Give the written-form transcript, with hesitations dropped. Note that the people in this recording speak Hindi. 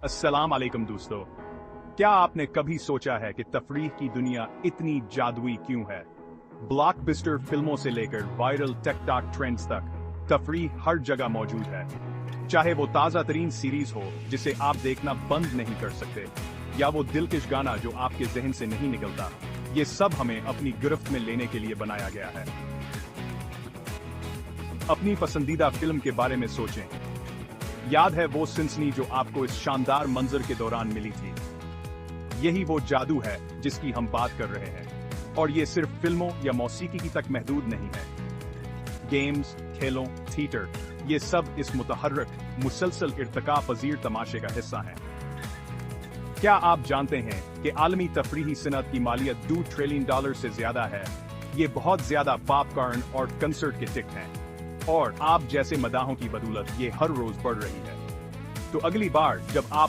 अस्सलाम वालेकुम दोस्तों। क्या आपने कभी सोचा है कि तफरीह की दुनिया इतनी जादुई क्यों है? ब्लॉकबस्टर फिल्मों से लेकर वायरल टिकटॉक ट्रेंड्स तक तफरीह हर जगह मौजूद है। चाहे वो ताज़ा तरीन सीरीज हो जिसे आप देखना बंद नहीं कर सकते, या वो दिलकश गाना जो आपके जहन से नहीं निकलता, ये सब हमें अपनी गिरफ्त में लेने के लिए बनाया गया है। अपनी पसंदीदा फिल्म के बारे में सोचें। याद है वो सिनसनी जो आपको इस शानदार मंजर के दौरान मिली थी? यही वो जादू है जिसकी हम बात कर रहे हैं, और ये सिर्फ फिल्मों या मौसीकी की तक महदूद नहीं है। गेम्स, खेलों, थिएटर, ये सब इस मुतहर्रिक, मुसलसल इर्तिका पजीर तमाशे का हिस्सा हैं। क्या आप जानते हैं कि आलमी तफरीही सनत की मालियत $2 ट्रिलियन से ज्यादा है? ये बहुत ज्यादा पॉपकॉर्न और कंसर्ट के टिकट हैं, और आप जैसे मदाहों की बदौलत ये हर रोज बढ़ रही है। तो अगली बार जब आप